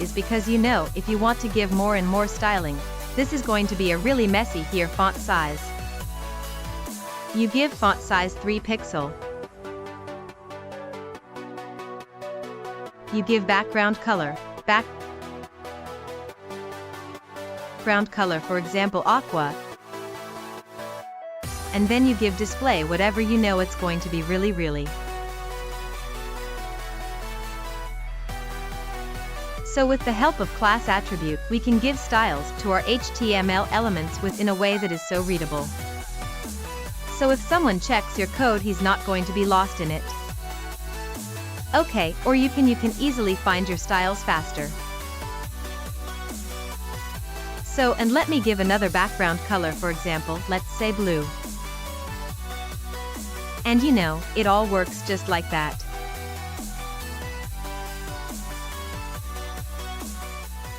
is because if you want to give more and more styling, this is going to be a really messy here. Font size. You give font size 3 pixel. You give background color. Background color, for example, aqua. And then you give display whatever it's going to be really. So with the help of class attribute, we can give styles to our HTML elements within a way that is so readable. So if someone checks your code, he's not going to be lost in it. Okay, or you can easily find your styles faster. So, and let me give another background color, for example, let's say blue. And it all works just like that.